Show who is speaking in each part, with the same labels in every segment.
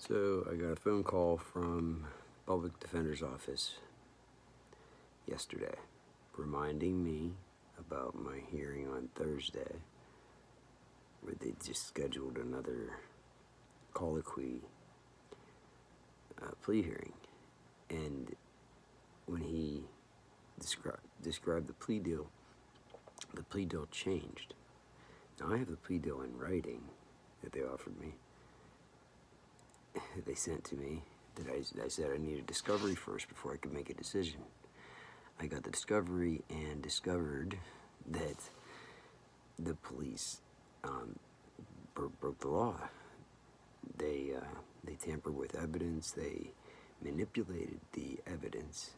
Speaker 1: So I got a phone call from Public Defender's Office yesterday reminding me about my hearing on Thursday, where they just scheduled another colloquy plea hearing. And when he described the plea deal changed. Now I have the plea deal in writing that they offered me. They sent to me that I said I needed discovery first before I could make a decision. I got the discovery and discovered that the police broke the law. They tampered with evidence. They manipulated the evidence,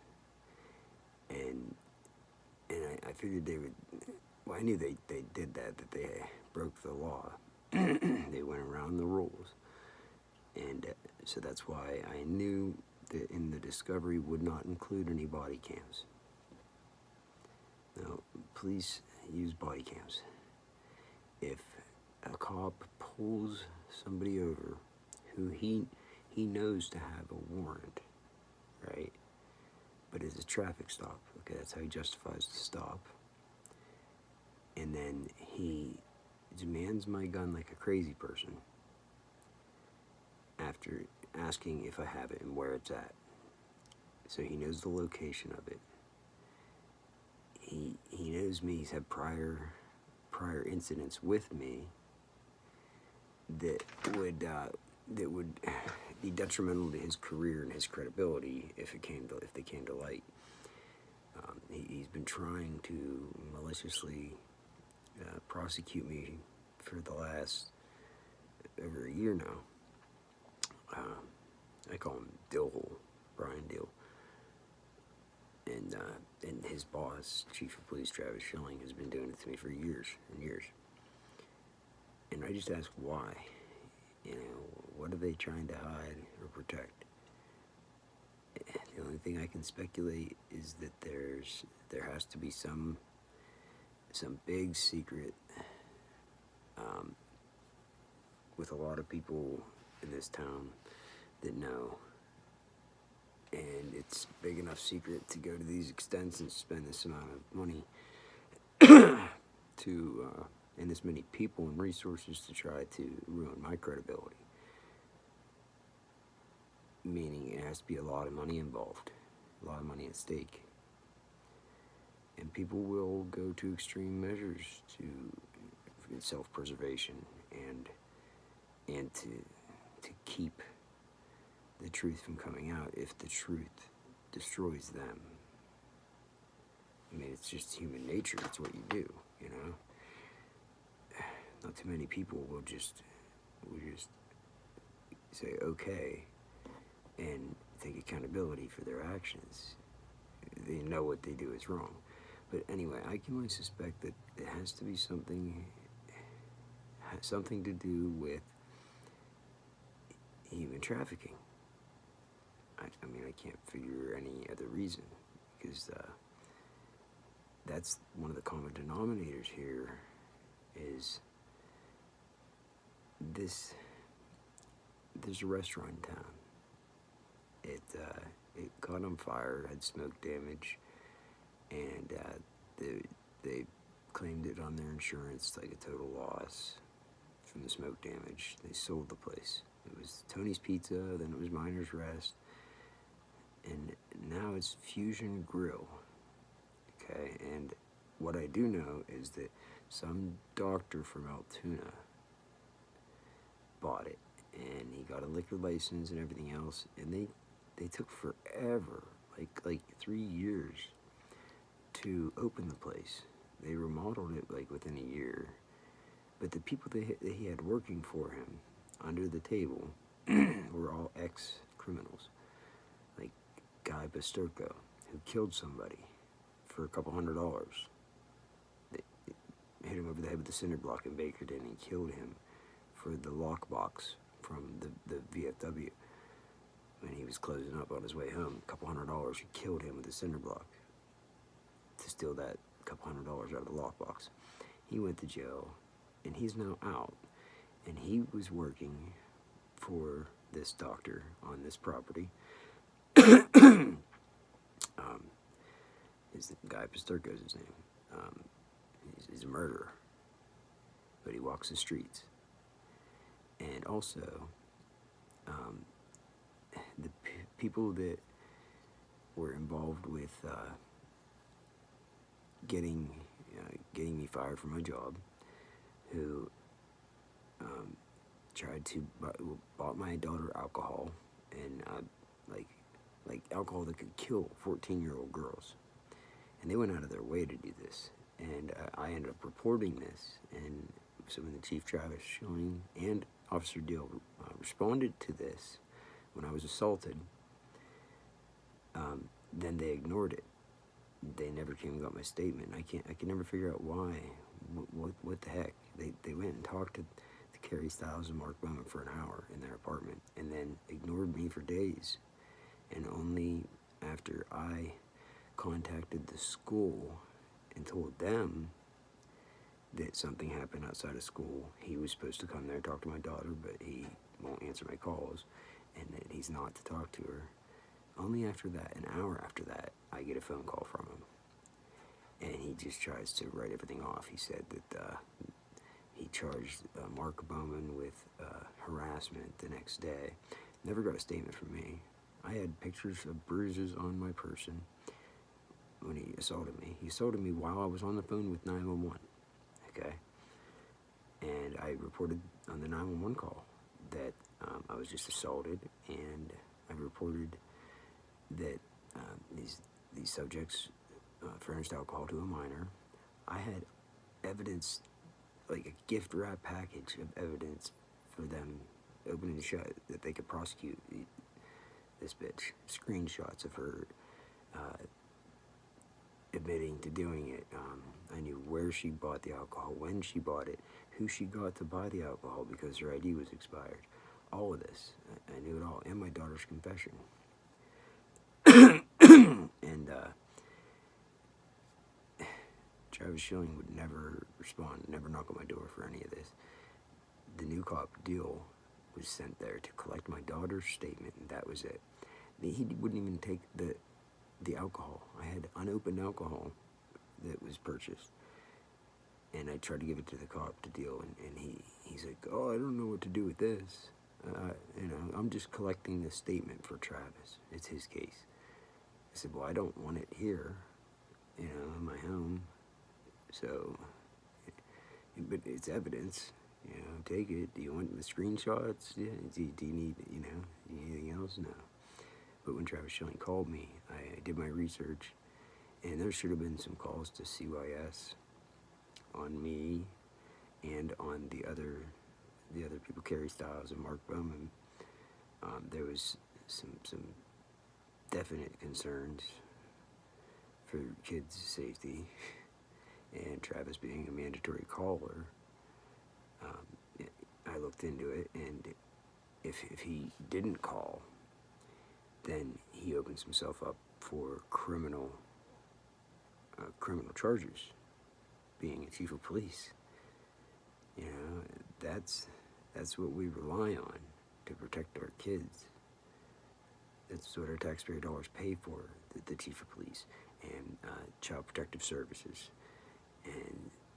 Speaker 1: and I figured they would. Well, I knew they did that they broke the law. They went around the rules. And so that's why I knew that in the discovery would not include any body cams. Now, police use body cams. If a cop pulls somebody over who he knows to have a warrant, right? But it's a traffic stop, okay, that's how he justifies the stop. And then he demands my gun like a crazy person, after asking if I have it and where it's at. So he knows the location of it. He knows me. He's had prior incidents with me that would be detrimental to his career and his credibility if they came to light. He's been trying to maliciously prosecute me for the last over a year now. I call him Dillhole, Brian Dill. And his boss, Chief of Police Travis Schilling, has been doing it to me for years and years. And I just ask why. You know, what are they trying to hide or protect? The only thing I can speculate is that there has to be some big secret with a lot of people in this town that know, and it's big enough secret to go to these extents and spend this amount of money to and this many people and resources to try to ruin my credibility. Meaning it has to be a lot of money involved, a lot of money at stake, and people will go to extreme measures to self-preservation and to keep the truth from coming out if the truth destroys them. I mean, it's just human nature. It's what you do, you know? Not too many people will just say okay and take accountability for their actions. They know what they do is wrong. But anyway, I can only suspect that it has to be something to do with human trafficking. I mean, I can't figure any other reason, because that's one of the common denominators here is this. There's a restaurant in town. It caught on fire, had smoke damage, and they claimed it on their insurance like a total loss from the smoke damage. They sold the place. It was Tony's Pizza, then it was Miner's Rest, and now it's Fusion Grill. Okay, and what I do know is that some doctor from Altoona bought it, and he got a liquor license and everything else, and they took forever, like 3 years, to open the place. They remodeled it like within a year, but the people that he had working for him under the table were all ex-criminals, like Guy Basturco, who killed somebody for $200. They hit him over the head with a cinder block in Bakerton and killed him for the lockbox from the VFW. When he was closing up on his way home, $200, he killed him with a cinder block to steal that $200 out of the lockbox. He went to jail, and he's now out. And he was working for this doctor on this property. Is the guy Pasterko is his name. He's a murderer, but he walks the streets. And also, the people that were involved with getting me fired from my job, who tried to bought my daughter alcohol, and like alcohol that could kill 14-year-old girls, and they went out of their way to do this. And I ended up reporting this, and so when the Chief Travis Schilling and Officer Deal responded to this when I was assaulted, then they ignored it. They never came and got my statement. I can never figure out why. What the heck? They went and talked to Carrie Stiles and Mark Bowman for an hour in their apartment, and then ignored me for days. And only after I contacted the school and told them that something happened outside of school. He was supposed to come there and talk to my daughter, but he won't answer my calls, and that he's not to talk to her. Only after that, an hour after that, I get a phone call from him. And he just tries to write everything off. He said that he charged Mark Bowman with harassment the next day. Never got a statement from me. I had pictures of bruises on my person when he assaulted me. He assaulted me while I was on the phone with 911. Okay? And I reported on the 911 call that I was just assaulted, and I reported that these subjects furnished alcohol to a minor. I had evidence, like a gift wrap package of evidence for them opening and shut, that they could prosecute this bitch. Screenshots of her admitting to doing it. I knew where she bought the alcohol, when she bought it, who she got to buy the alcohol because her ID was expired. All of this. I knew it all. And my daughter's confession. And Travis Schilling would never respond, never knock on my door for any of this. The new cop Deal was sent there to collect my daughter's statement, and that was it. He wouldn't even take the alcohol. I had unopened alcohol that was purchased, and I tried to give it to the cop to Deal, and he's like, oh, I don't know what to do with this. I'm just collecting this statement for Travis. It's his case. I said, well, I don't want it here, in my home. So, but it's evidence. Take it. Do you want the screenshots? Yeah. Do you need, anything else? No. But when Travis Schilling called me, I did my research, and there should have been some calls to CYS on me and on the other people, Carrie Stiles and Mark Bowman. There was some definite concerns for kids' safety, and Travis being a mandatory caller. I looked into it, and if he didn't call, then he opens himself up for criminal charges, being a chief of police. That's what we rely on to protect our kids. That's what our taxpayer dollars pay for, the chief of police and child protective services,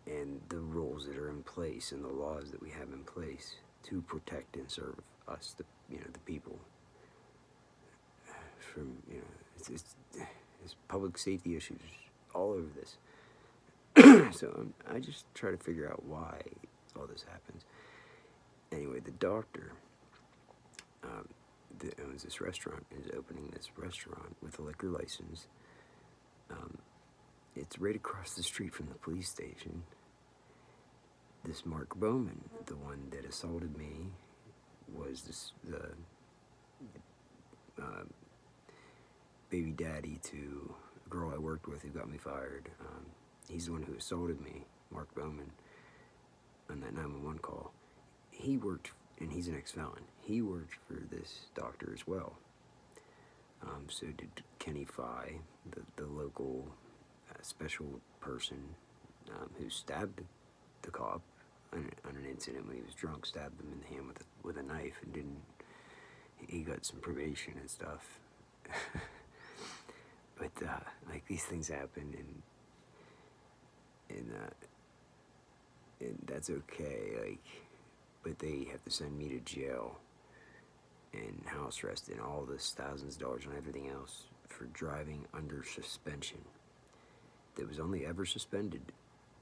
Speaker 1: and the rules that are in place and the laws that we have in place to protect and serve us, the people. From it's public safety issues all over this. So I just try to figure out why all this happens. Anyway, the doctor that owns this restaurant is opening this restaurant with a liquor license. It's right across the street from the police station. This Mark Bowman, the one that assaulted me, was the baby daddy to a girl I worked with who got me fired. He's the one who assaulted me, Mark Bowman, on that 911 call. He worked, and he's an ex-felon. He worked for this doctor as well. So did Kenny Fye, the local special person who stabbed the cop on an incident when he was drunk, stabbed him in the hand with a knife, and he got some probation and stuff. But like these things happen, and that's okay. Like, but they have to send me to jail and house arrest and all this thousands of dollars and everything else for driving under suspension. That was only ever suspended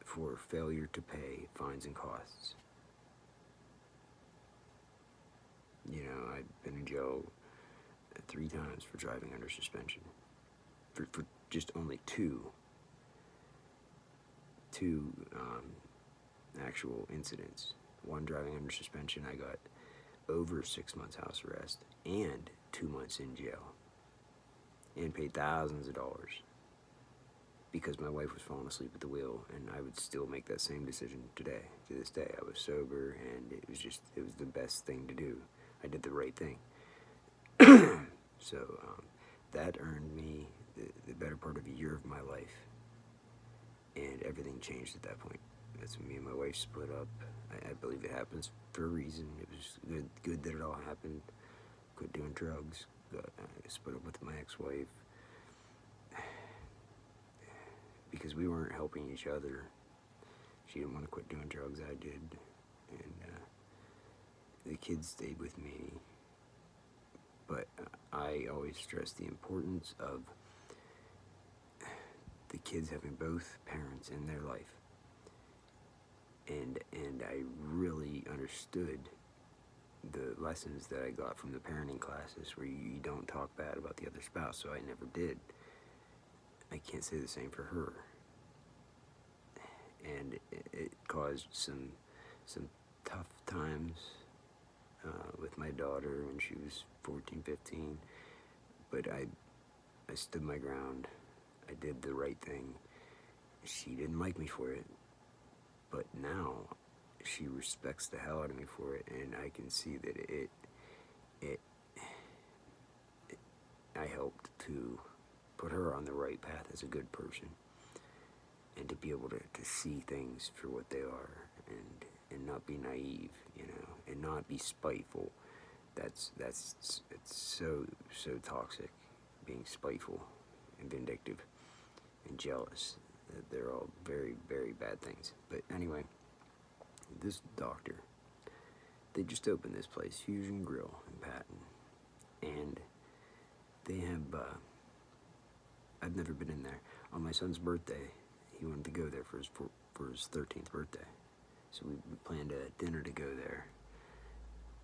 Speaker 1: for failure to pay fines and costs. You know, I've been in jail 3 times for driving under suspension. For just only two actual incidents. One driving under suspension, I got over 6 months house arrest and 2 months in jail. And paid thousands of dollars. Because my wife was falling asleep at the wheel, and I would still make that same decision today. To this day, I was sober, and it was the best thing to do. I did the right thing. So that earned me the better part of a year of my life, and everything changed at that point. That's when me and my wife split up. I believe it happens for a reason. It was good that it all happened. Quit doing drugs. I split up with my ex-wife. Because we weren't helping each other. She didn't want to quit doing drugs, I did. And the kids stayed with me. But I always stress the importance of the kids having both parents in their life. And I really understood the lessons that I got from the parenting classes where you don't talk bad about the other spouse, so I never did. I can't say the same for her. And it caused some tough times with my daughter when she was 14, 15. But I stood my ground. I did the right thing. She didn't like me for it. But now she respects the hell out of me for it, and I can see that I helped to put her on the right path as a good person, and to be able to see things for what they are, and not be naive, you know, and not be spiteful. It's so toxic, being spiteful and vindictive and jealous. They're all very, very bad things. But anyway, this doctor, they just opened this place, Fusion Grill in Patton, and they have, I've never been in there. On my son's birthday, he wanted to go there for his 13th birthday. So we planned a dinner to go there.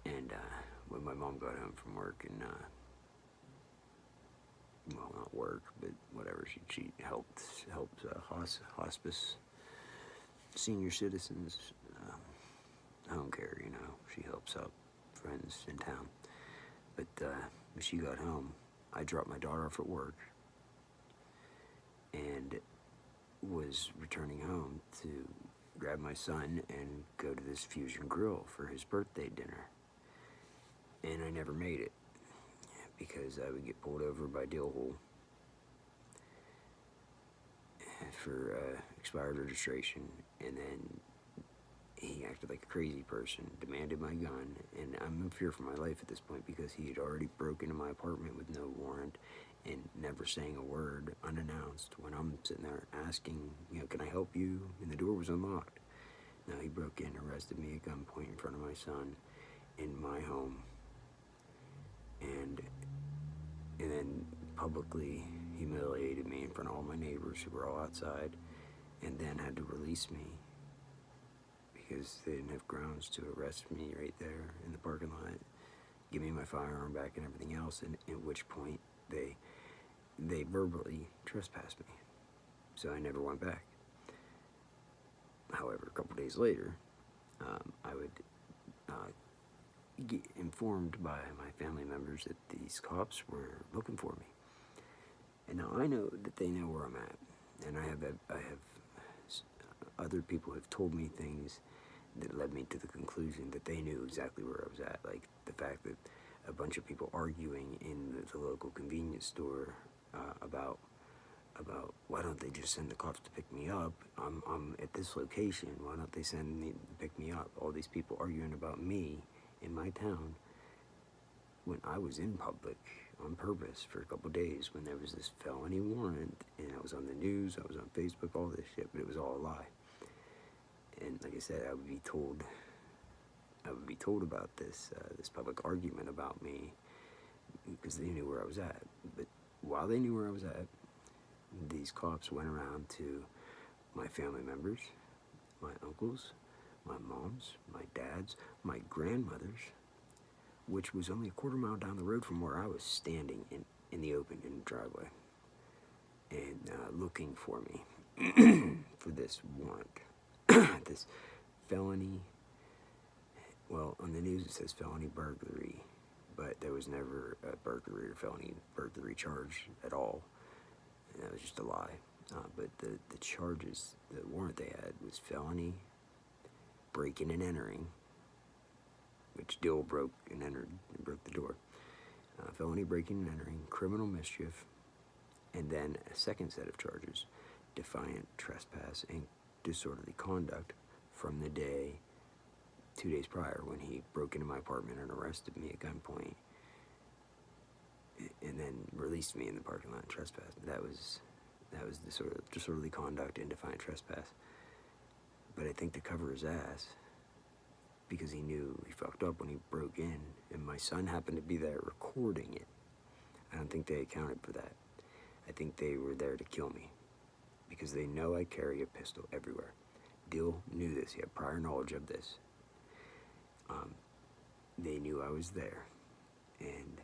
Speaker 1: And when my mom got home from work, and well, not work, but whatever, she helped hospice, senior citizens, home care, you know. She helps out friends in town. But when she got home, I dropped my daughter off at work and was returning home to grab my son and go to this Fusion Grill for his birthday dinner. And I never made it because I would get pulled over by Dillhole for expired registration, and then he acted like a crazy person, demanded my gun, and I'm in fear for my life at this point because he had already broken into my apartment with no warrant and never saying a word, unannounced, when I'm sitting there asking, you know, can I help you? And the door was unlocked. Now he broke in, arrested me at gunpoint in front of my son in my home, and then publicly humiliated me in front of all my neighbors who were all outside, and then had to release me because they didn't have grounds to arrest me right there in the parking lot, give me my firearm back and everything else, and at which point they verbally trespassed me. So I never went back. However, a couple days later, I would get informed by my family members that these cops were looking for me. And now I know that they know where I'm at, and I have other people have told me things that led me to the conclusion that they knew exactly where I was at. Like the fact that a bunch of people arguing in the local convenience store about why don't they just send the cops to pick me up? I'm at this location. Why don't they send me to pick me up? All these people arguing about me in my town when I was in public on purpose for a couple days when there was this felony warrant, and I was on the news, I was on Facebook, all this shit, but it was all a lie. And like I said, I would be told about this this public argument about me because they knew where I was at. But while they knew where I was at, these cops went around to my family members, my uncles, my moms, my dads, my grandmothers, which was only a quarter mile down the road from where I was standing in the open in the driveway, and looking for me for this warrant, this felony. Well, on the news it says felony burglary, but there was never a burglary or felony burglary charge at all. And that was just a lie. But the charges, the warrant they had was felony breaking and entering, which Dill broke and entered and broke the door. Felony breaking and entering, criminal mischief, and then a second set of charges, defiant trespass and disorderly conduct from the day 2 days prior when he broke into my apartment and arrested me at gunpoint and then released me in the parking lot and trespassed. That was disorderly conduct and defiant trespass. But I think to cover his ass, because he knew he fucked up when he broke in, and my son happened to be there recording it, I don't think they accounted for that. I think they were there to kill me, because they know I carry a pistol everywhere. Dill knew this. He had prior knowledge of this. They knew I was there, and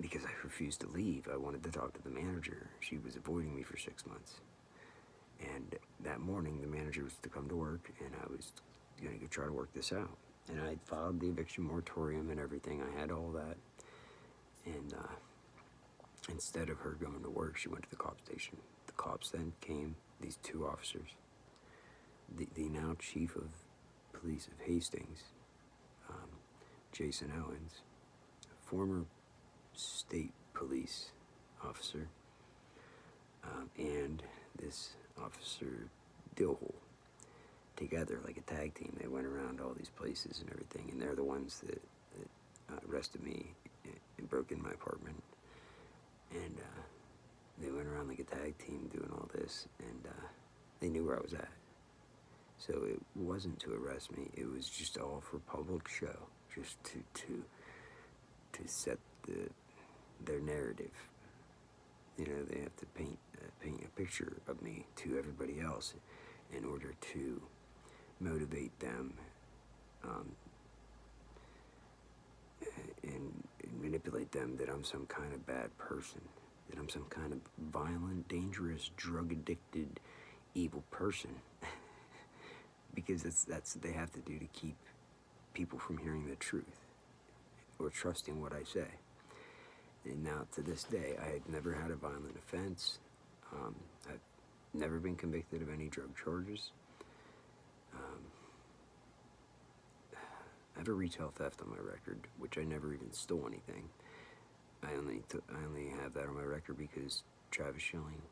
Speaker 1: because I refused to leave, I wanted to talk to the manager. She was avoiding me for 6 months. And that morning, the manager was to come to work, and I was going to go try to work this out. And I filed the eviction moratorium and everything. I had all that. And instead of her going to work, she went to the cop station. The cops then came, these two officers, the now chief of police of Hastings, Jason Owens, former state police officer, and this officer Dillhole, together like a tag team. They went around all these places and everything, and they're the ones that arrested me and broke in my apartment. And they went around like a tag team doing all this, and they knew where I was at. So it wasn't to arrest me. It was just all for public show, just to set their narrative. You know, they have to paint a picture of me to everybody else in order to motivate them and manipulate them that I'm some kind of bad person, that I'm some kind of violent, dangerous, drug-addicted, evil person. Because that's what they have to do to keep people from hearing the truth or trusting what I say. And now, to this day, I had never had a violent offense. I've never been convicted of any drug charges. I have a retail theft on my record, which I never even stole anything. I only have that on my record because Travis Schilling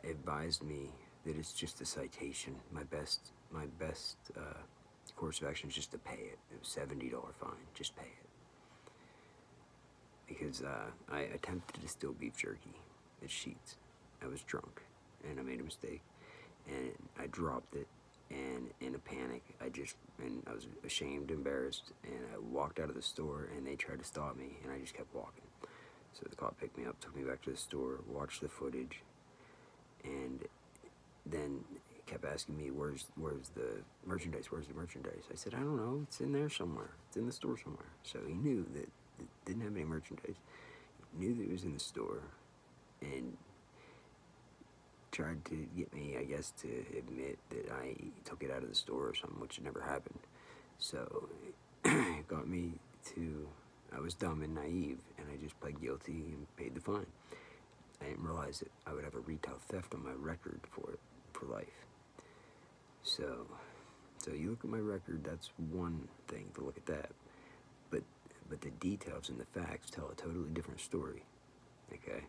Speaker 1: advised me that it's just a citation. My best course of action is just to pay it. It was $70 fine. Just pay it. Because I attempted to steal beef jerky at Sheetz. I was drunk, and I made a mistake, and I dropped it, and in a panic, I was ashamed, embarrassed, and I walked out of the store, and they tried to stop me, and I just kept walking. So the cop picked me up, took me back to the store, watched the footage, and then kept asking me, where's the merchandise? Where's the merchandise? I said, I don't know. It's in there somewhere. It's in the store somewhere. So he knew that it didn't have any merchandise. He knew that it was in the store, and tried to get me, I guess, to admit that I took it out of the store or something, which never happened. So it got me to, I was dumb and naive, and I just pled guilty and paid the fine. I didn't realize that I would have a retail theft on my record for life. So you look at my record, that's one thing to look at that. But the details and the facts tell a totally different story, okay?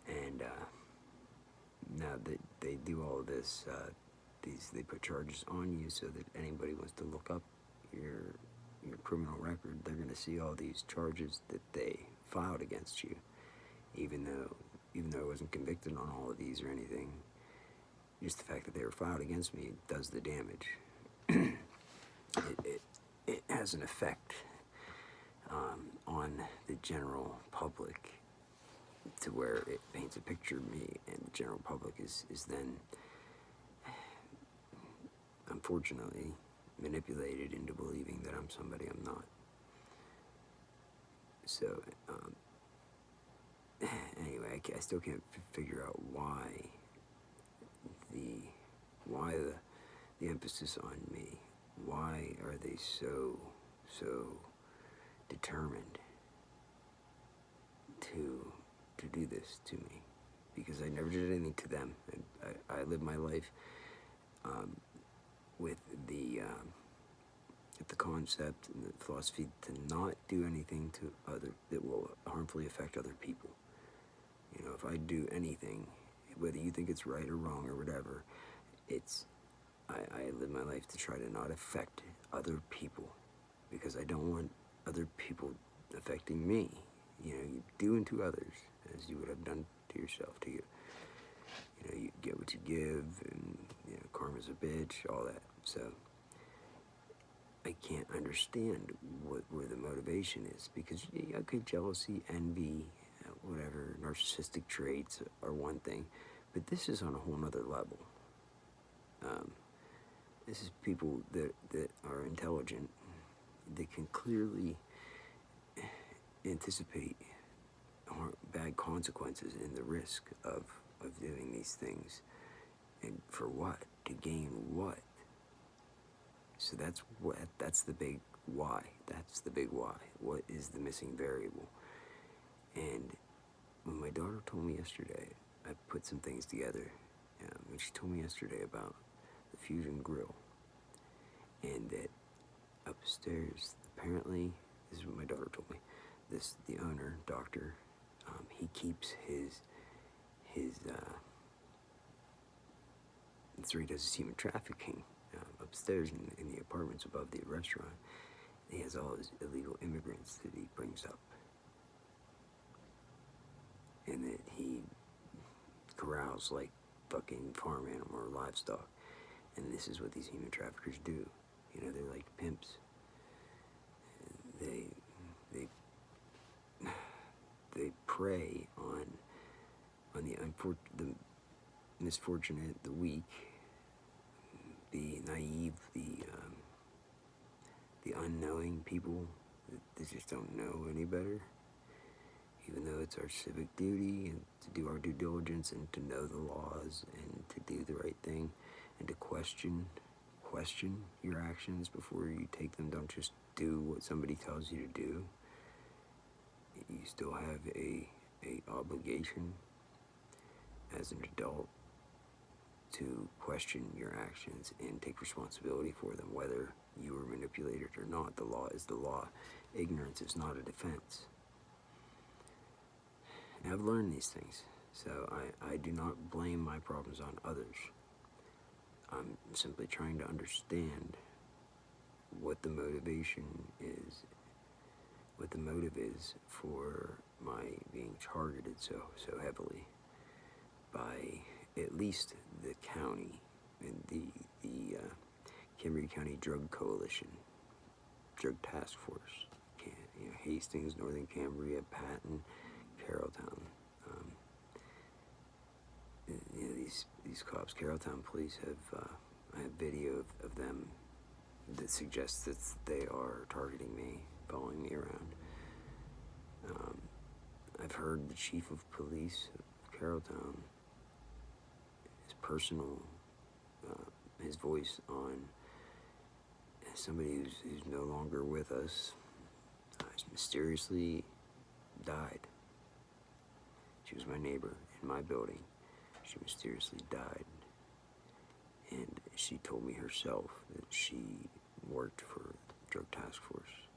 Speaker 1: And now that they do all of this, they put charges on you so that anybody wants to look up your criminal record, they're going to see all these charges that they filed against you, even though I wasn't convicted on all of these or anything. Just the fact that they were filed against me does the damage. It has an effect on the general public, to where it paints a picture of me, and the general public is then, unfortunately, manipulated into believing that I'm somebody I'm not. So, anyway, I still can't figure out why the emphasis on me. Why are they so determined to do this to me? Because I never did anything to them. I live my life with the concept and the philosophy to not do anything to that will harmfully affect other people. You know, if I do anything, whether you think it's right or wrong or whatever, I live my life to try to not affect other people, because I don't want other people affecting me. You know, you do unto others as you would have done to yourself. You know, you get what you give, and you know, karma's a bitch, all that. So I can't understand where the motivation is, because okay, jealousy, envy, whatever, narcissistic traits are one thing, but this is on a whole nother level. This is people that are intelligent, that can clearly anticipate bad consequences and the risk of doing these things. And for what? To gain what? So that's the big why. That's the big why. What is the missing variable? And when my daughter told me yesterday, I put some things together. When she told me yesterday about the Fusion Grill, and that upstairs, apparently, this is what my daughter told me, the owner, doctor, he keeps his that's where he does his human trafficking, upstairs in the apartments above the restaurant. He has all his illegal immigrants that he brings up, and that he corrals like fucking farm animal or livestock. And this is what these human traffickers do. You know, they're like pimps. They prey on the misfortunate, the weak, the naive, the unknowing people that just don't know any better. Even though it's our civic duty and to do our due diligence and to know the laws and to do the right thing and to question your actions before you take them. Don't just do what somebody tells you to do. You still have a obligation as an adult to question your actions and take responsibility for them, whether you were manipulated or not. The law is the law. Ignorance is not a defense. And I've learned these things, so I do not blame my problems on others. I'm simply trying to understand what the motivation is, what the motive is for my being targeted so heavily by at least the county and the Cambria County Drug Coalition, Drug Task Force, Hastings, Northern Cambria, Patton, Carrolltown. These cops, Carrolltown police, I have video of them that suggests that they are targeting me, following me around. I've heard the chief of police of Carrolltown, his personal, his voice on somebody who's no longer with us, has mysteriously died. She was my neighbor in my building. She mysteriously died. And she told me herself that she worked for the Drug Task Force.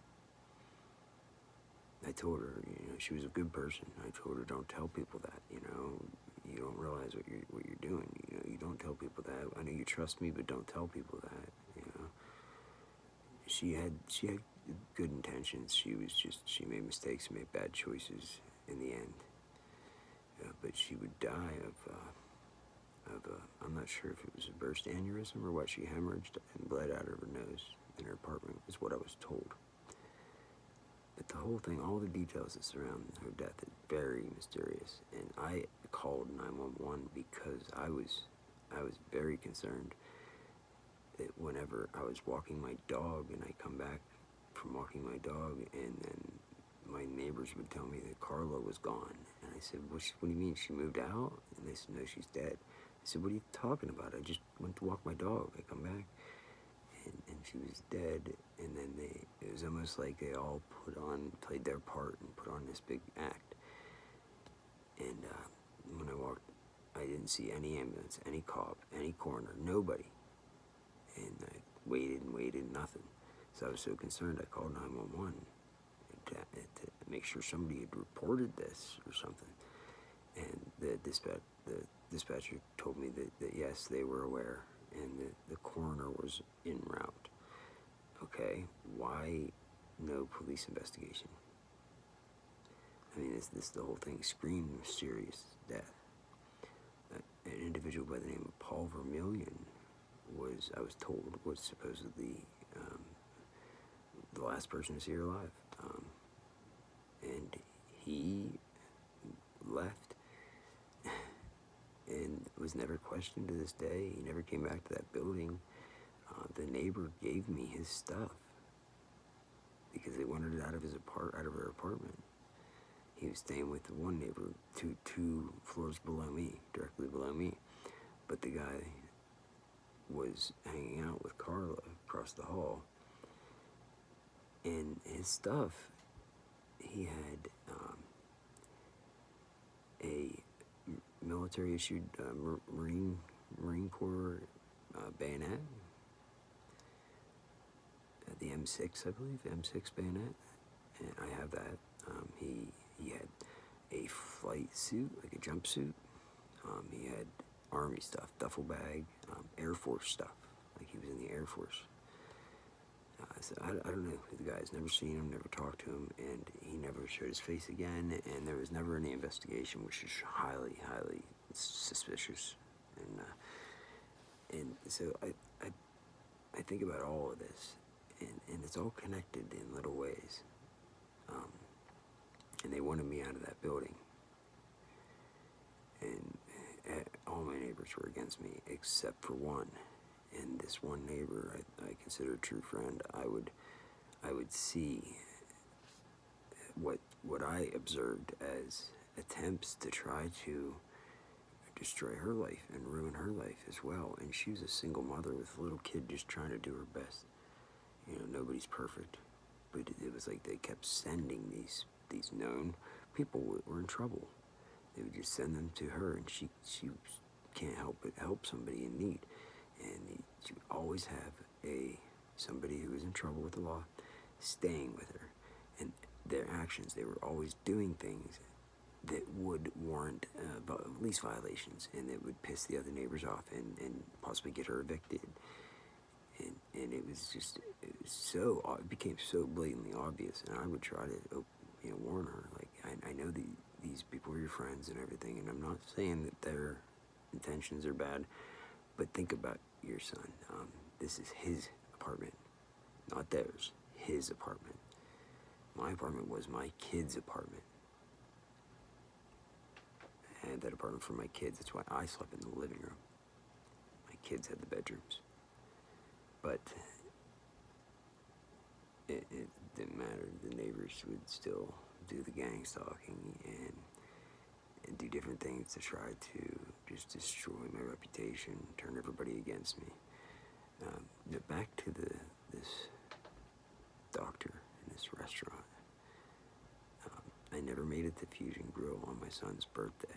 Speaker 1: I told her, she was a good person. I told her, don't tell people that, you don't realize what you're doing. You don't tell people that. I know you trust me, but don't tell people that, She had good intentions. She made mistakes, made bad choices in the end. But she would die of I'm not sure if it was a burst aneurysm or what. She hemorrhaged and bled out of her nose in her apartment, is what I was told. But the whole thing, all the details that surround her death is very mysterious. And I called 911 because I was very concerned that whenever I was walking my dog and I come back from walking my dog, and then my neighbors would tell me that Carla was gone. And I said, what do you mean, she moved out? And they said, no, she's dead. I said, what are you talking about? I just went to walk my dog. I come back, and she was dead. And then it was almost like they all played their part and put on this big act. And when I walked, I didn't see any ambulance, any cop, any coroner, nobody. And I waited and waited, nothing. So I was so concerned, I called 911 to make sure somebody had reported this or something. And the dispatcher told me that yes, they were aware, and that the coroner was en route. Okay, why no police investigation? I mean, the whole thing screamed mysterious death. An individual by the name of Paul Vermillion I was told, was supposedly the last person to see her alive. And he left and was never questioned to this day. He never came back to that building. The neighbor gave me his stuff because they wanted it out of her apartment. He was staying with the one neighbor, two floors below me, directly below me. But the guy was hanging out with Carla across the hall. And his stuff, he had a military-issued Marine Corps bayonet, the M6, I believe, M6 bayonet, and I have that. He had a flight suit, like a jumpsuit. He had Army stuff, duffel bag, Air Force stuff, like he was in the Air Force. So I don't know who the guy is. Never seen him, never talked to him, and he never showed his face again, and there was never any investigation, which is highly, highly suspicious. And so I think about all of this, and it's all connected in little ways. And they wanted me out of that building. And all my neighbors were against me, except for one. And this one neighbor I consider a true friend. I would see what I observed as attempts to try to destroy her life and ruin her life as well. And she was a single mother with a little kid just trying to do her best. You know, nobody's perfect. But it was like they kept sending these known people were in trouble. They would just send them to her, and she can't help but help somebody in need. And she would always have somebody who was in trouble with the law staying with her. And their actions, they were always doing things that would warrant lease violations, and that would piss the other neighbors off and possibly get her evicted. And it it became so blatantly obvious, and I would try to warn her, like, I know these people are your friends and everything, and I'm not saying that their intentions are bad, but think about your son. This is his apartment, not theirs. His apartment. My apartment was my kid's apartment. I had that apartment for my kids. That's why I slept in the living room. My kids had the bedrooms. But it didn't matter. The neighbors would still do the gang stalking and do different things to try to just destroy my reputation, turn everybody against me. Back to this doctor in this restaurant. I never made it to Fusion Grill on my son's birthday,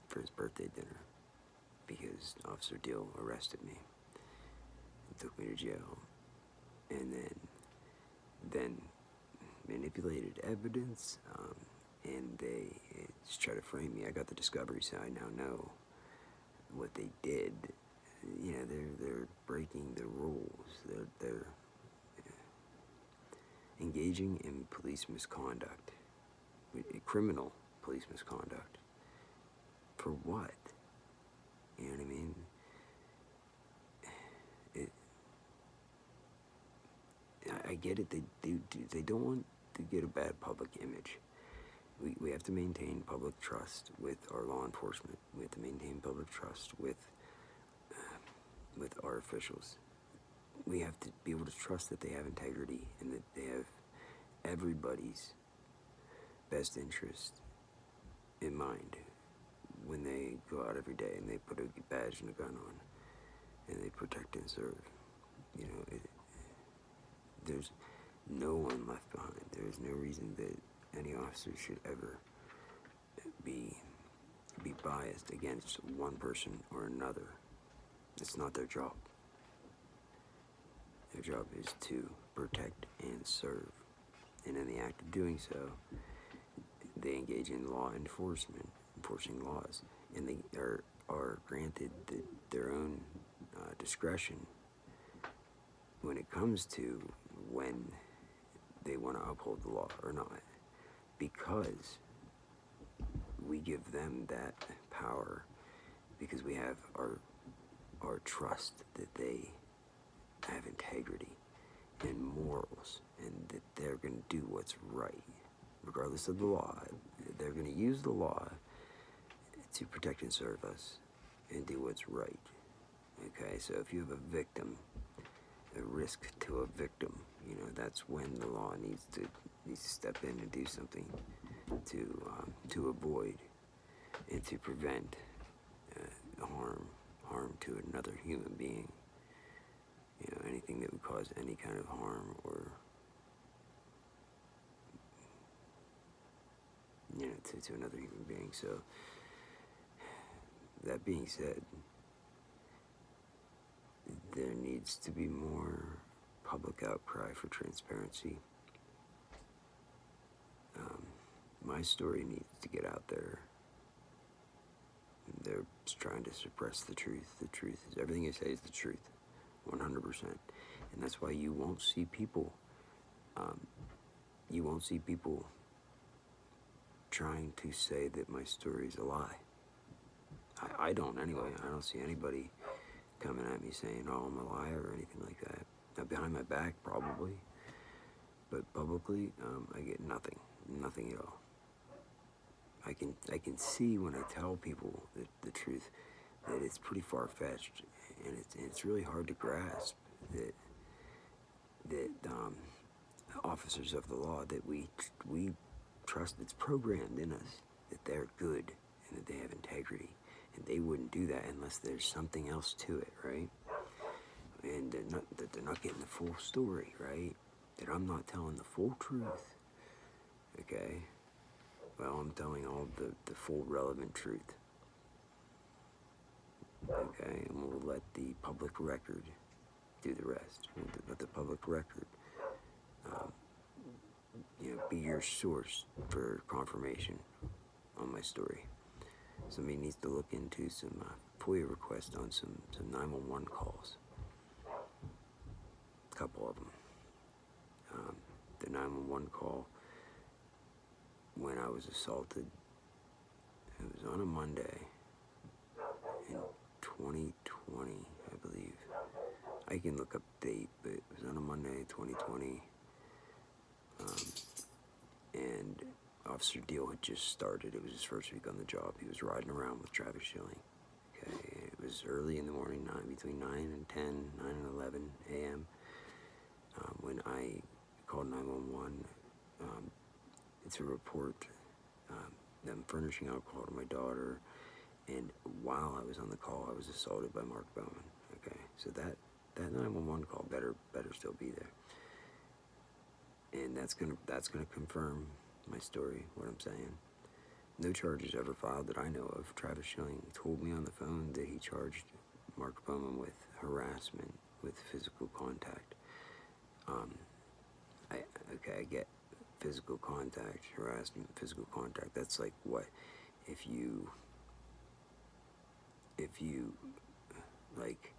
Speaker 1: for his birthday dinner, because Officer Deal arrested me and took me to jail, and then manipulated evidence, and they just tried to frame me. I got the discovery, so I now know what they did. You know, they're breaking the rules. engaging in police misconduct, criminal police misconduct. For what? You know what I mean? I get it. They don't want to get a bad public image. We have to maintain public trust with our law enforcement. We have to maintain public trust with our officials. We have to be able to trust that they have integrity and that they have everybody's best interest in mind when they go out every day and they put a badge and a gun on and they protect and serve. You know, there's no one left behind. There's no reason that any officer should ever be biased against one person or another. It's not their job. Their job is to protect and serve. And in the act of doing so, they engage in law enforcement, enforcing laws. And they are granted their own discretion when it comes to when they want to uphold the law or not. Because we give them that power, because we have our trust that they have integrity and morals and that they're going to do what's right regardless of the law. They're going to use the law to protect and serve us and do what's right. Okay, so if you have a victim, a risk to a victim, you know, that's when the law needs to step in and do something to avoid and to prevent harm to another human being. You know, anything that would cause any kind of harm or, you know, to another human being. So, that being said, there needs to be more public outcry for transparency. My story needs to get out there. They're trying to suppress the truth. The truth is, everything I say is the truth, 100%. And that's why you won't see people, trying to say that my story is a lie. I don't anyway. I don't see anybody coming at me saying, oh, I'm a liar or anything like that. Now, behind my back, probably. But publicly, I get nothing at all. I can see when I tell people the truth that it's pretty far-fetched, and it's really hard to grasp that officers of the law, that we trust, it's programmed in us that they're good and that they have integrity, and they wouldn't do that unless there's something else to it, right? And that they're not getting the full story, right? That I'm not telling the full truth, okay? Well, I'm telling all the full relevant truth. Okay, and we'll let the public record do the rest. We'll let the public record, be your source for confirmation on my story. Somebody needs to look into some FOIA requests on some 911 calls. A couple of them. The 911 call when I was assaulted, it was on a Monday in 2020, I believe. I can look up the date, but it was on a Monday, 2020. And Officer Deal had just started. It was his first week on the job. He was riding around with Travis Schilling. Okay, it was early in the morning, between 9 and 10, 9 and 11 a.m. When I called 911 to report them furnishing alcohol to my daughter, and while I was on the call, I was assaulted by Mark Bowman. Okay, so that 911 call better still be there, and that's gonna confirm my story, what I'm saying. No charges ever filed that I know of. Travis Schilling told me on the phone that he charged Mark Bowman with harassment, with physical contact. I get physical contact, harassment, physical contact. That's like what? If you like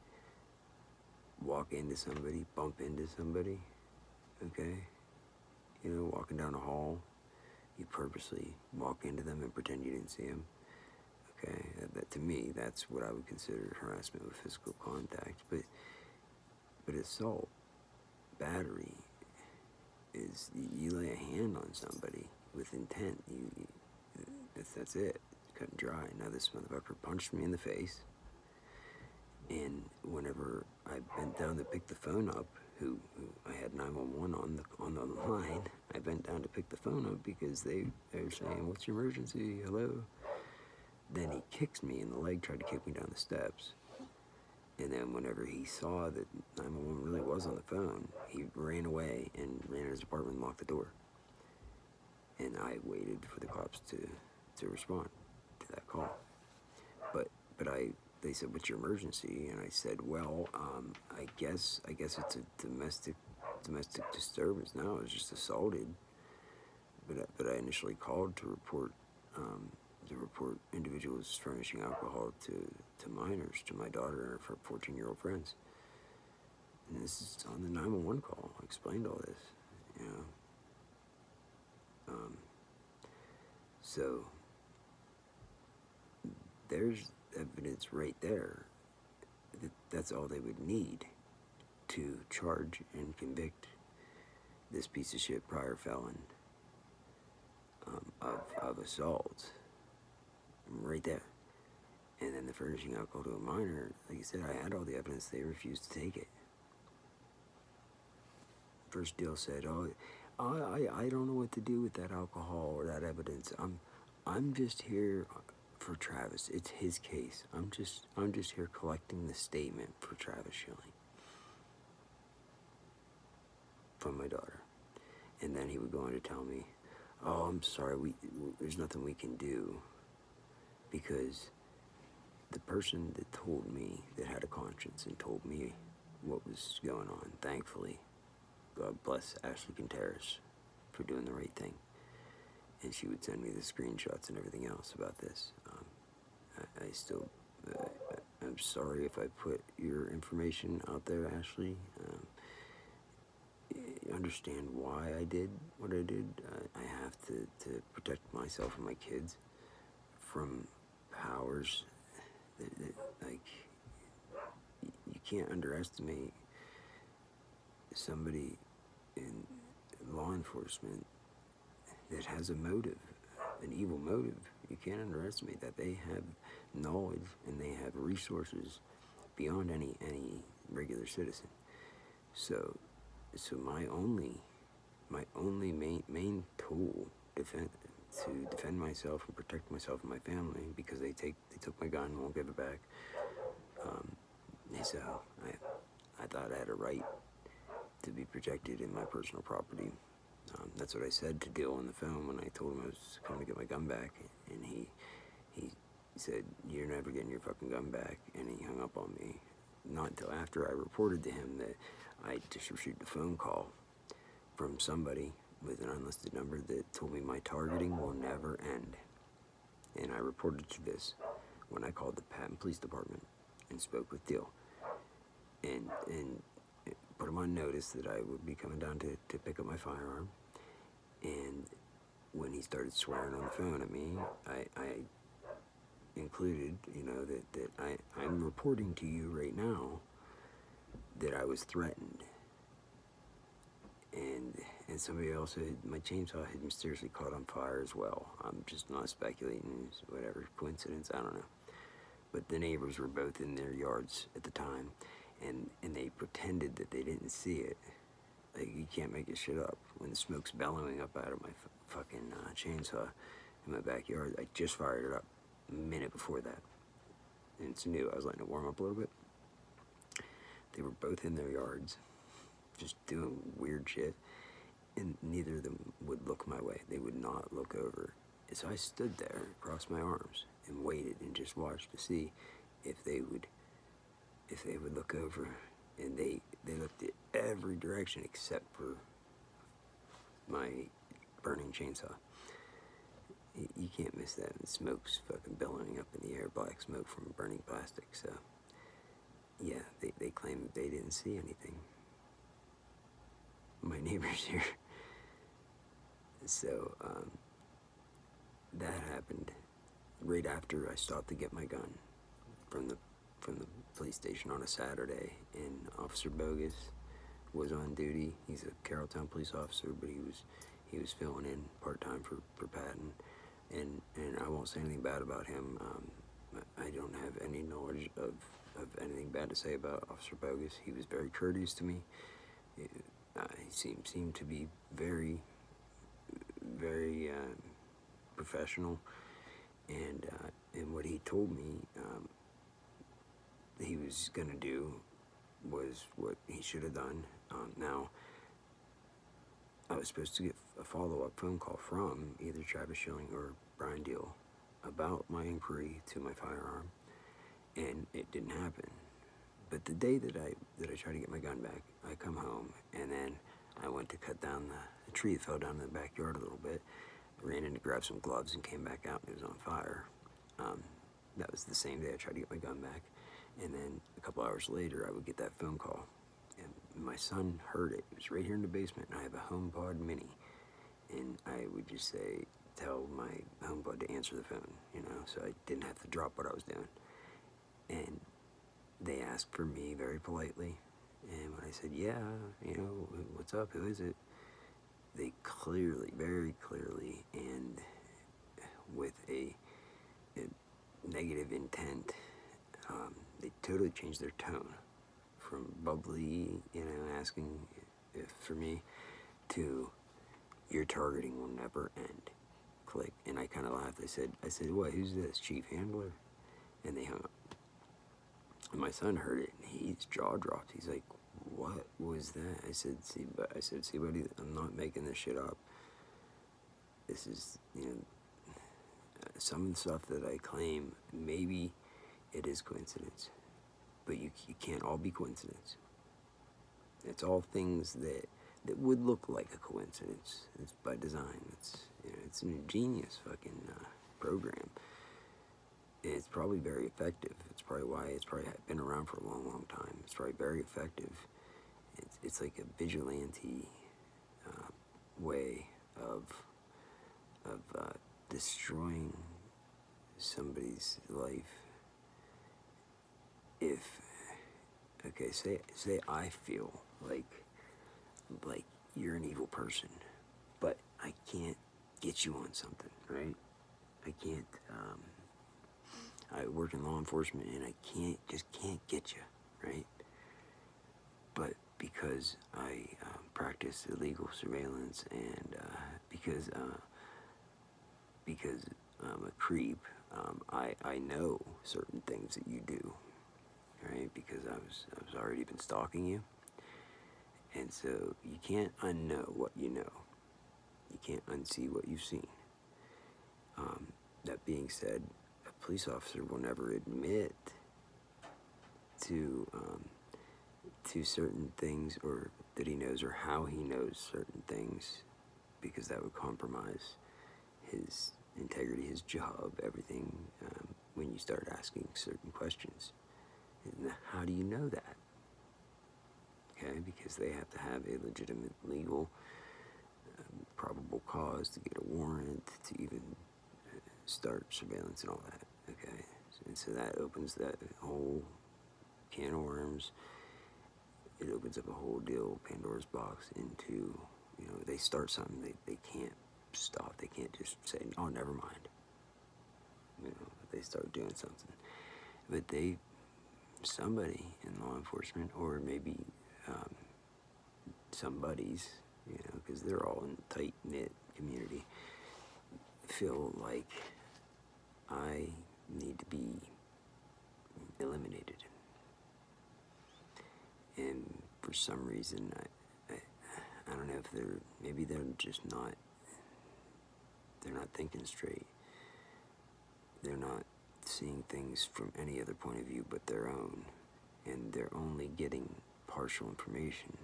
Speaker 1: walk into somebody, bump into somebody, okay? you know, walking down a hall, you purposely walk into them and pretend you didn't see them. Okay, that to me, that's what I would consider harassment with physical contact. But assault, battery, is you lay a hand on somebody with intent. That's it. Cut and dry. Now this motherfucker punched me in the face, and whenever I bent down to pick the phone up, who I had 911 on the line, I bent down to pick the phone up because they were saying, "What's your emergency? Hello?" Then he kicks me in the leg, tried to kick me down the steps. And then whenever he saw that 911 really was on the phone, he ran away and ran to his apartment and locked the door. And I waited for the cops to respond to that call. But they said, "What's your emergency?" And I said, "Well, I guess it's a domestic disturbance now. I was just assaulted." But I initially called to report individuals furnishing alcohol to minors, to my daughter and her 14-year-old friends. And this is on the 911 call. I explained all this, you know. So there's evidence right there that's all they would need to charge and convict this piece of shit prior felon of assault. Right there. And then the furnishing alcohol to a minor, like I said, I had all the evidence. They refused to take it. First deal said, "Oh, I don't know what to do with that alcohol or that evidence. I'm just here for Travis. It's his case. I'm just here collecting the statement for Travis Schilling from my daughter." And then he would go on to tell me, "Oh, I'm sorry. There's nothing we can do." Because the person that told me, that had a conscience and told me what was going on, thankfully, God bless Ashley Contreras for doing the right thing. And she would send me the screenshots and everything else about this. I still, I'm sorry if I put your information out there, Ashley. Understand why I did what I did. I have to protect myself and my kids from powers that, like, you can't underestimate somebody in law enforcement that has a motive, an evil motive. You can't underestimate that. They have knowledge and they have resources beyond any regular citizen. So my only main tool to defend myself and protect myself and my family, because they took my gun and won't give it back. So I thought I had a right to be protected in my personal property. That's what I said to Dill on the phone when I told him I was coming to get my gun back, and he said, "You're never getting your fucking gun back," and he hung up on me. Not until after I reported to him that I just received a phone call from somebody with an unlisted number that told me my targeting will never end. And I reported to this when I called the Patton Police Department and spoke with Dill and put him on notice that I would be coming down to pick up my firearm. And when he started swearing on the phone at me, I included, you know, that I'm reporting to you right now that I was threatened. And somebody else my chainsaw had mysteriously caught on fire as well. I'm just not speculating, whatever, coincidence, I don't know. But the neighbors were both in their yards at the time, and they pretended that they didn't see it. Like, you can't make this shit up. When the smoke's bellowing up out of my fucking chainsaw in my backyard, I just fired it up a minute before that. And it's new. I was letting it warm up a little bit. They were both in their yards, just doing weird shit, and neither of them would look my way. They would not look over. And so I stood there, crossed my arms, and waited and just watched to see if they would look over. And they looked at every direction except for my burning chainsaw. You can't miss that. The smoke's fucking billowing up in the air, black smoke from burning plastic. So yeah, they claim that they didn't see anything. My neighbors here, So that happened right after I stopped to get my gun from the police station on a Saturday, and Officer Bogus was on duty. He's a Carrolltown police officer, but he was filling in part-time for Patton, and I won't say anything bad about him. I don't have any knowledge of anything bad to say about Officer Bogus. He was very courteous to me. He seemed to be very professional, and what he told me he was gonna do was what he should have done. Now, I was supposed to get a follow-up phone call from either Travis Schilling or Brian Deal about my inquiry to my firearm, and it didn't happen. But the day that I tried to get my gun back, I come home, and then I went to cut down the tree that fell down in the backyard a little bit. I ran in to grab some gloves and came back out, and it was on fire. That was the same day I tried to get my gun back. And then a couple hours later, I would get that phone call. And my son heard it. It was right here in the basement, and I have a HomePod Mini. And I would just tell my HomePod to answer the phone, so I didn't have to drop what I was doing. And they asked for me very politely. And when I said, yeah, what's up, who is it? They clearly, very clearly, and with a negative intent, they totally changed their tone from bubbly, asking for me, to your targeting will never end. Click. And I kind of laughed. I said, what, who's this, Chief Handler? And they hung up. And my son heard it, and his jaw dropped. He's like, what was that? I said, see, buddy, I'm not making this shit up. This is, some of the stuff that I claim, maybe it is coincidence, but you can't all be coincidence. It's all things that would look like a coincidence. It's by design. It's an ingenious fucking program. And it's probably very effective. It's probably why it's probably been around for a long, long time. It's probably very effective. It's like a vigilante way of destroying somebody's life. Say I feel like you're an evil person, but I can't get you on something, right? I can't, I work in law enforcement, and I just can't get you, right? But because I practice illegal surveillance, and because I'm a creep, I know certain things that you do, right? Because I was already been stalking you, and so you can't unknow what you know. You can't unsee what you've seen. That being said, a police officer will never admit to certain things, or that he knows, or how he knows certain things, because that would compromise his integrity, his job, everything, when you start asking certain questions. And how do you know that? Okay, because they have to have a legitimate legal probable cause to get a warrant to even start surveillance and all that. Okay, and so that opens that whole can of worms. It opens up a whole deal, Pandora's box, into, they start something they can't stop. They can't just say, oh, never mind. They start doing something. But somebody in law enforcement, or maybe somebody's, because they're all in a tight-knit community, feel like I need to be eliminated. And for some reason, I don't know if they're just not, they're not thinking straight. They're not seeing things from any other point of view but their own, and they're only getting partial information.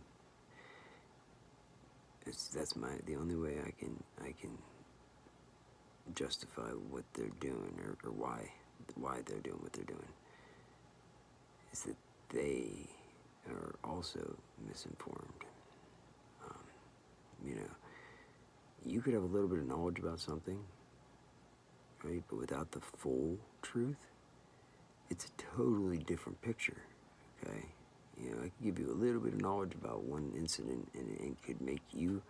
Speaker 1: That's the only way I can justify what they're doing, or why they're doing what they're doing, is that they are also misinformed. you could have a little bit of knowledge about something, right? But without the full truth, it's a totally different picture, okay? You know, I could give you a little bit of knowledge about one incident, and it could make you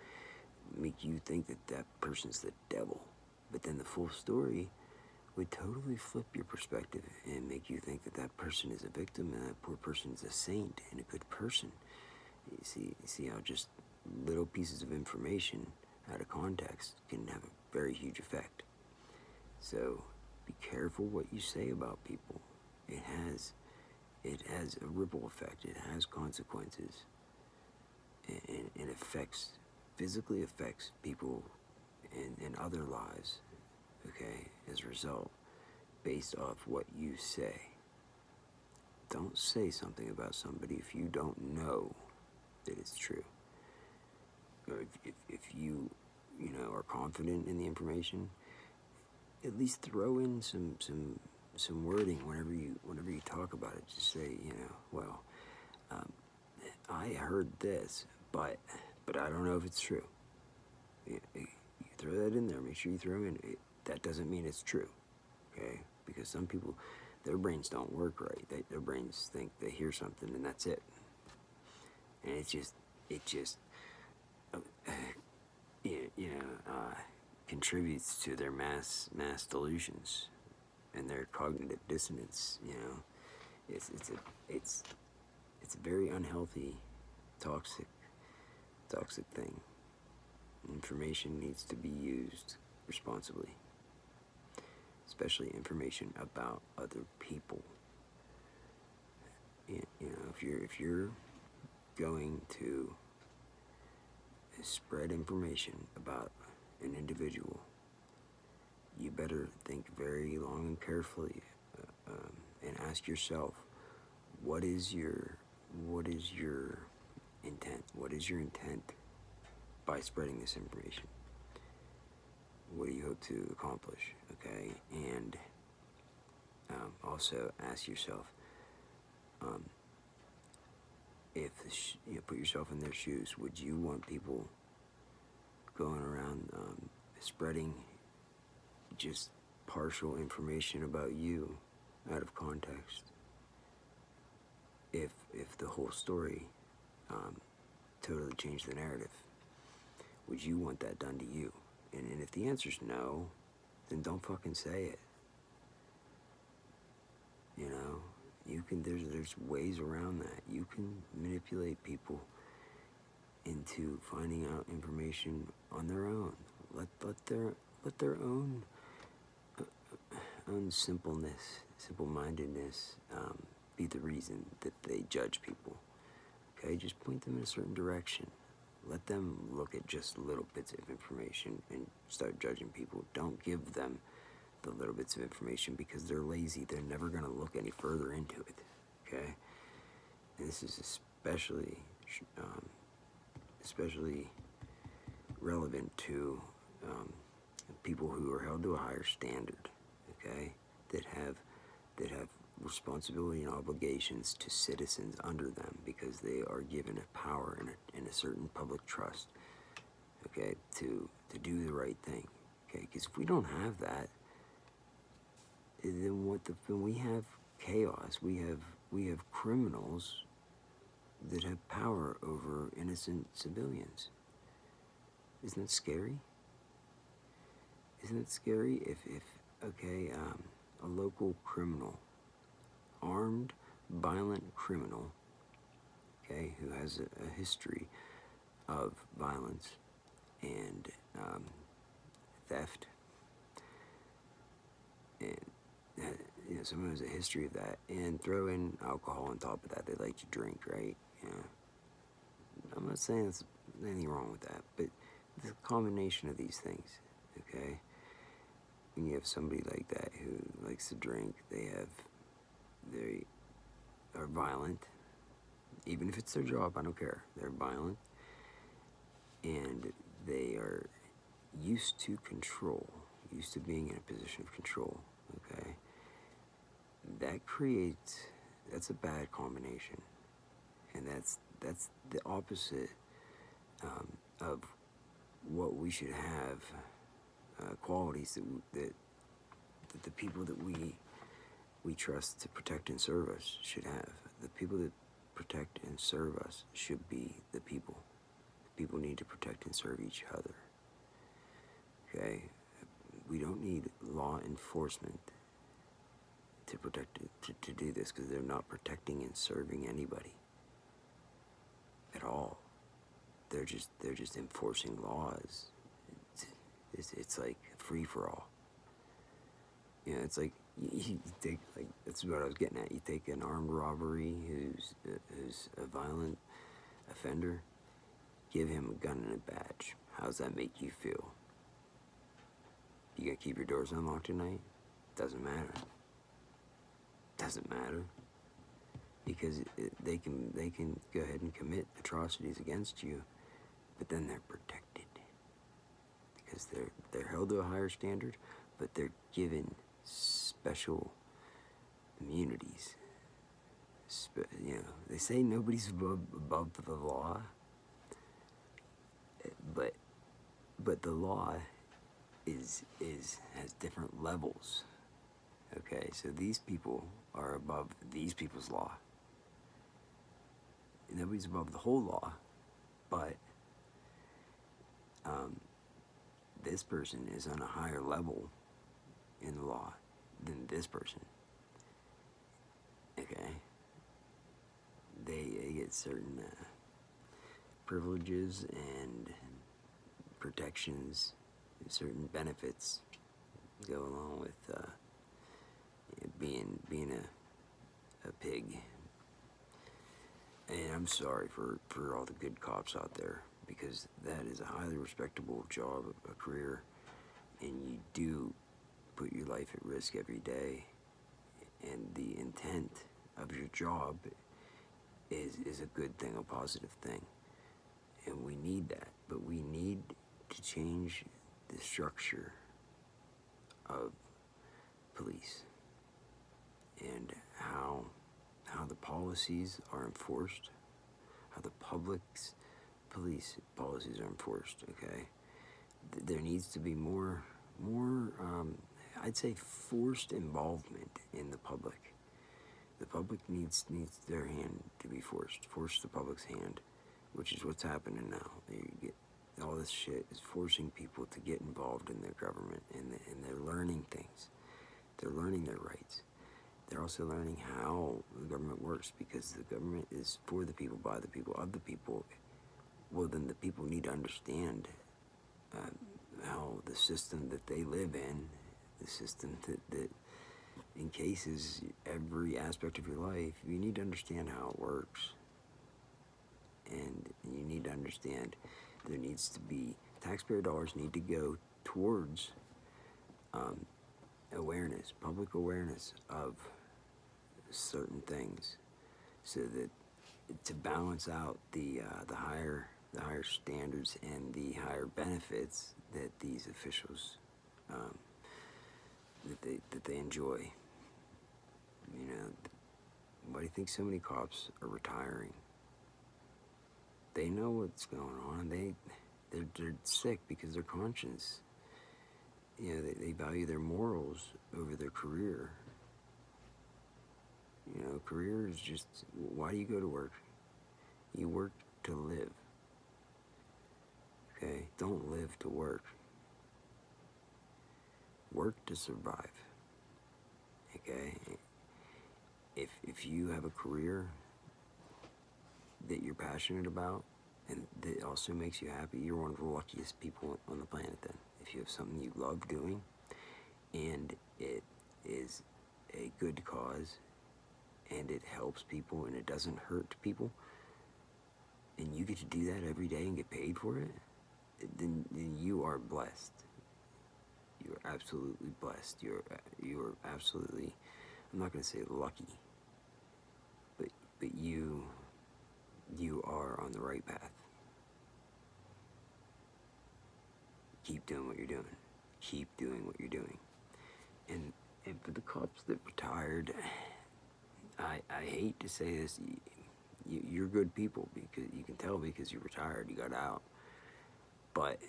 Speaker 1: think that that person's the devil. But then the full story would totally flip your perspective and make you think that that person is a victim and that poor person is a saint and a good person. You see how just little pieces of information out of context can have a very huge effect. So be careful what you say about people. It has a ripple effect. It has consequences. And it physically affects people and other lives, okay, as a result, based off what you say. Don't say something about somebody if you don't know that it's true. Or if you are confident in the information, at least throw in some wording whenever you talk about it. Just say, well, I heard this, but I don't know if it's true. You throw that in there. Make sure you throw in it. That doesn't mean it's true, okay? Because some people, their brains don't work right. Their brains think they hear something and that's it. And it just contributes to their mass delusions and their cognitive dissonance. It's a very unhealthy, toxic thing. Information needs to be used responsibly, especially information about other people. If you're going to spread information about an individual, you better think very long and carefully and ask yourself, what is your intent? What is your intent by spreading this information? What do you hope to accomplish? Okay, and also ask yourself, if put yourself in their shoes. Would you want people going around spreading just partial information about you out of context? If the whole story totally changed the narrative, would you want that done to you? And if the answer's no, then don't fucking say it. You can. There's ways around that. You can manipulate people into finding out information on their own. Let their own simple-mindedness be the reason that they judge people. Okay, just point them in a certain direction. Let them look at just little bits of information and start judging people. Don't give them the little bits of information because they're lazy. They're never going to look any further into it. Okay? And this is especially relevant to people who are held to a higher standard. Okay? That have responsibility and obligations to citizens under them because they are given a power and a certain public trust, okay, to do the right thing, okay? Because if we don't have that, then when we have chaos, we have criminals that have power over innocent civilians. Isn't that scary? Isn't it scary if a local criminal, armed, violent criminal, okay, who has a history of violence and theft, and someone has a history of that, and throw in alcohol on top of that. They like to drink, right? I'm not saying there's anything wrong with that, but it's a combination of these things, okay? When you have somebody like that who likes to drink, they are violent, even if it's their job, I don't care. They're violent, and they are used to control, used to being in a position of control, okay? That's a bad combination, and that's the opposite of what we should have, qualities that the people that we trust to protect and serve us should have. The people that protect and serve us should be the people. People need to protect and serve each other. Okay? We don't need law enforcement to protect to do this, because they're not protecting and serving anybody at all. They're just enforcing laws. It's like free for all. You know, it's like you take, like, that's what I was getting at. You take an armed robbery who's a violent offender, give him a gun and a badge. How does that make you feel? You gonna keep your doors unlocked at night? Doesn't matter. Doesn't matter, because they can go ahead and commit atrocities against you, but then they're protected because they're held to a higher standard, but they're given special immunities. You know, they say nobody's above the law, but the law has different levels. Okay, so these people are above these people's law. Nobody's above the whole law, but this person is on a higher level in the law than this person. Okay, they get certain privileges and protections, and certain benefits go along with being a pig. And I'm sorry for all the good cops out there, because that is a highly respectable job, a career, and you do put your life at risk every day, and the intent of your job is a good thing, a positive thing, and we need that. But we need to change the structure of police and how the policies are enforced, how the public's police policies are enforced. Okay, there needs to be more I'd say forced involvement in the public. The public needs their hand to be force the public's hand, which is what's happening now. You get all this shit is forcing people to get involved in their government, and they're learning things. They're learning their rights. They're also learning how the government works, because the government is for the people, by the people, of the people. Well, then the people need to understand how the system that they live in, the system that encases every aspect of your life, you need to understand how it works. And you need to understand there needs to be, taxpayer dollars need to go towards awareness, public awareness of certain things, so that to balance out the higher standards and the higher benefits that these officials that they enjoy. You know, why do you think so many cops are retiring? They know what's going on. They're sick because their conscience. You know, they value their morals over their career. You know, career is just, why do you go to work? You work to live. Okay? Don't live to work. Work to survive. Okay? If you have a career that you're passionate about and that also makes you happy, you're one of the luckiest people on the planet then. If you have something you love doing and it is a good cause and it helps people and it doesn't hurt people, and you get to do that every day and get paid for it, then you are blessed. You're absolutely blessed. You're absolutely, I'm not going to say lucky, but you are on the right path. Keep doing what you're doing. Keep doing what you're doing. And for the cops that retired, I hate to say this, you're good people, because you can tell, because you retired, you got out. But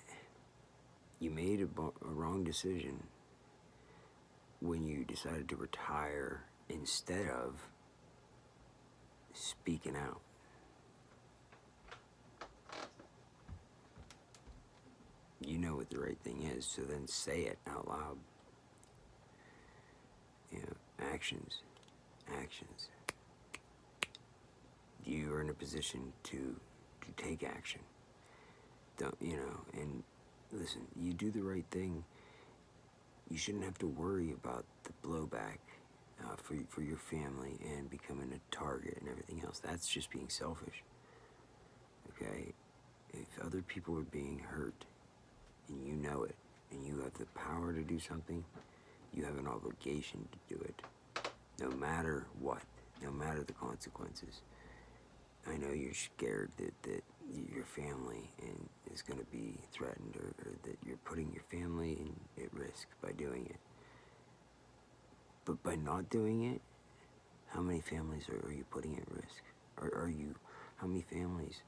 Speaker 1: you made a wrong decision when you decided to retire instead of speaking out. You know what the right thing is, so then say it out loud. You know, actions. You are in a position to take action. Don't, you know, and listen, you do the right thing. You shouldn't have to worry about the blowback for your family and becoming a target and everything else. That's just being selfish. Okay? If other people are being hurt and you know it, and you have the power to do something, you have an obligation to do it. No matter what, no matter the consequences. I know you're scared that your family is going to be threatened, or that you're putting your family at risk by doing it. But by not doing it, how many families are you putting at risk? How many families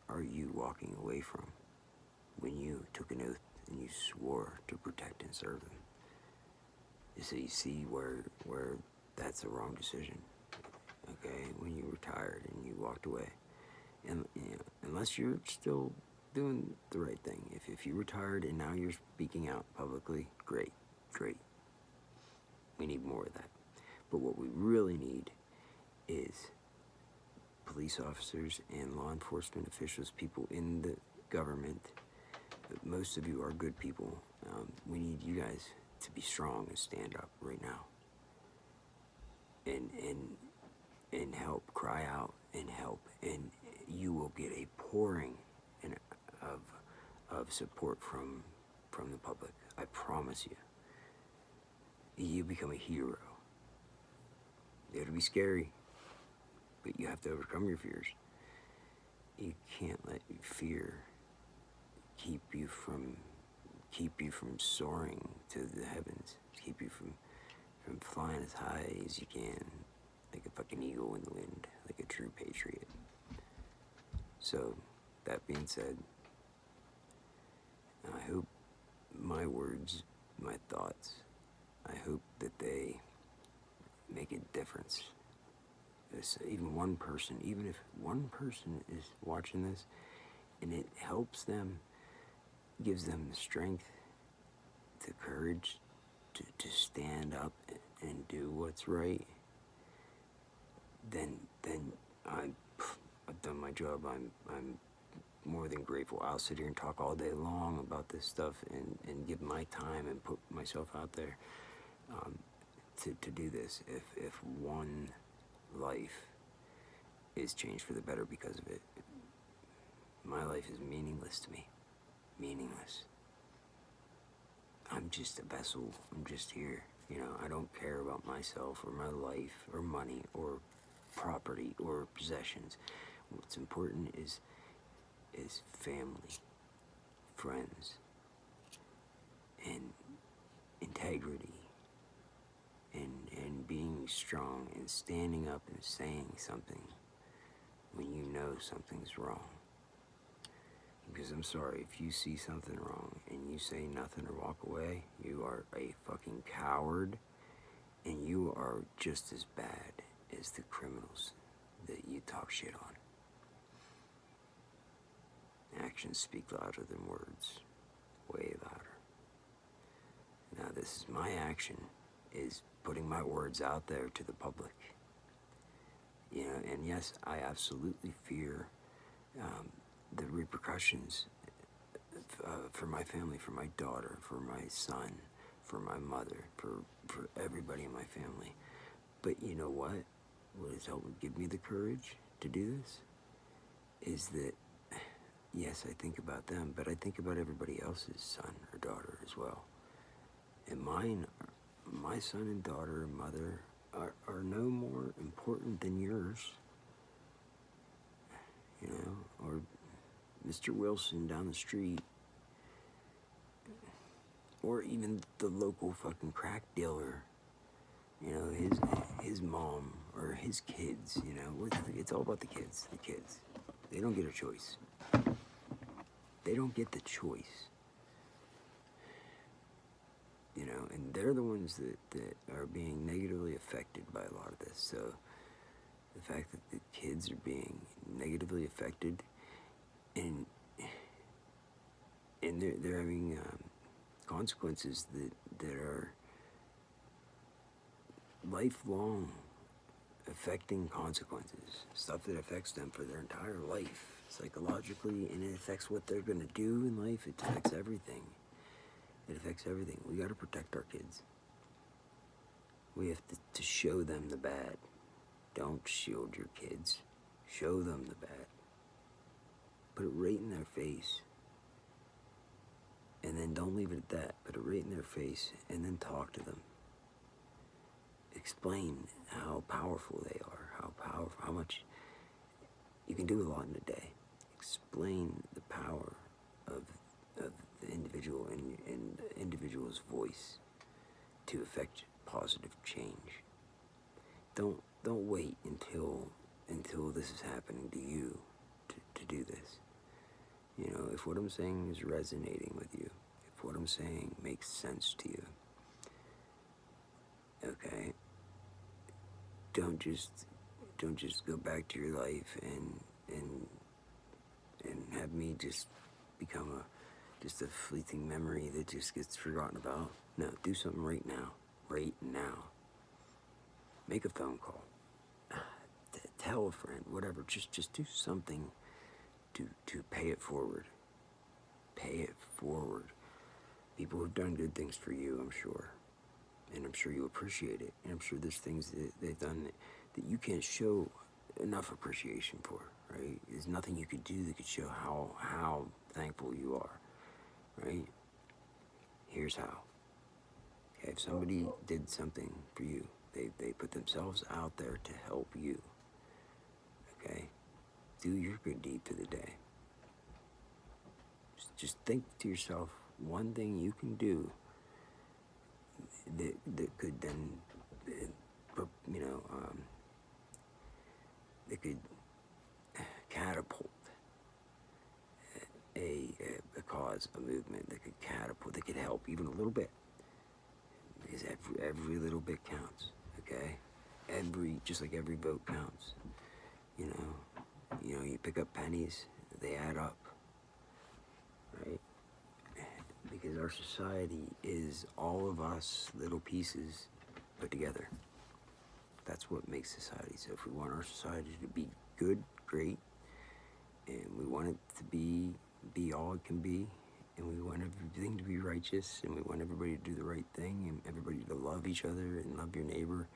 Speaker 1: are you walking away from when you took an oath and you swore to protect and serve them? So you see where that's a wrong decision. Okay, when you retired and you walked away, and you know, unless you're still doing the right thing. If you retired and now you're speaking out publicly, great. We need more of that. But what we really need is police officers and law enforcement officials, people in the government. Most of you are good people. We need you guys to be strong and stand up right now. And help, cry out and help, and you will get a pouring of support from the public. I promise you. You become a hero. It'll be scary, but you have to overcome your fears. You can't let fear keep you from soaring to the heavens. Keep you from flying as high as you can, like a fucking eagle in the wind, like a true patriot. So, that being said, I hope my words, my thoughts, I hope that they make a difference. Even one person, even if one person is watching this and it helps them, gives them the strength, the courage to stand up and do what's right, then I've done my job. I'm more than grateful. I'll sit here and talk all day long about this stuff and give my time and put myself out there to do this. If one life is changed for the better because of it, my life is meaningless to me. Meaningless. I'm just a vessel. I'm just here. You know, I don't care about myself or my life or money or property or possessions. What's important is family, friends, and integrity, and being strong and standing up and saying something when you know something's wrong. Because I'm sorry, if you see something wrong and you say nothing or walk away, you are a fucking coward, and you are just as bad as the criminals that you talk shit on. Actions speak louder than words, way louder. Now this is my action, is putting my words out there to the public. You know, and yes, I absolutely fear the repercussions for my family, for my daughter, for my son, for my mother, for everybody in my family. But you know what? What has helped give me the courage to do this is that, yes, I think about them, but I think about everybody else's son or daughter as well. And mine, my son and daughter and mother are no more important than yours. You know, or Mr. Wilson down the street, or even the local fucking crack dealer. You know, his mom or his kids. You know, it's all about the kids. The kids, they don't get a choice. They don't get the choice. and they're the ones that are being negatively affected by a lot of this. So the fact that the kids are being negatively affected, and they're having consequences that are lifelong affecting consequences, stuff that affects them for their entire life, psychologically, and it affects what they're going to do in life. It affects everything. It affects everything. We got to protect our kids. We have to show them the bad. Don't shield your kids. Show them the bad. Put it right in their face. And then don't leave it at that. Put it right in their face and then talk to them. Explain how powerful they are, how much you can do a lot in a day. Explain the power of the individual and the individual's voice to affect positive change. Don't wait until this is happening to you to do this. You know, if what I'm saying is resonating with you, if what I'm saying makes sense to you, okay, don't just go back to your life and have me just become just a fleeting memory that just gets forgotten about. No, do something right now. Right now. Make a phone call. Tell a friend, whatever. Just do something to pay it forward. Pay it forward. People have done good things for you, I'm sure. And I'm sure you appreciate it. And I'm sure there's things that they've done that you can't show enough appreciation for, right? There's nothing you could do that could show how thankful you are, right? Here's how. Okay, if somebody did something for you, they put themselves out there to help you, okay? Do your good deed for the day. Just think to yourself one thing you can do that could then, that could catapult a cause, a movement, that could catapult, that could help even a little bit. Because every little bit counts, okay? Just like every vote counts. You know, you pick up pennies, they add up, right? Because our society is all of us little pieces put together. That's what makes society. So if we want our society to be good, great, and we want it to be all it can be, and we want everything to be righteous, and we want everybody to do the right thing, and everybody to love each other and love your neighbor,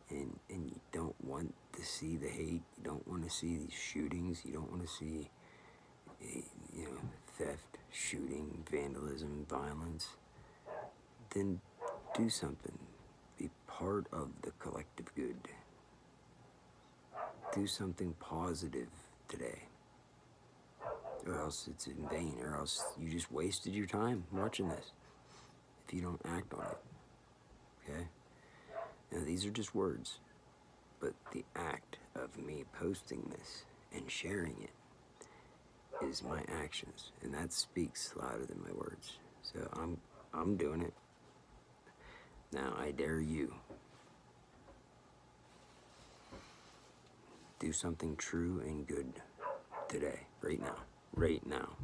Speaker 1: and you don't want to see the hate, you don't want to see these shootings, you don't want to see, theft, shooting, vandalism, violence, then do something. Be part of the collective good. Do something positive today. Or else it's in vain, or else you just wasted your time watching this if you don't act on it, okay? Now, these are just words, but the act of me posting this and sharing it is my actions, and that speaks louder than my words. So I'm doing it. Now I dare you. Do something true and good today, right now. Right now.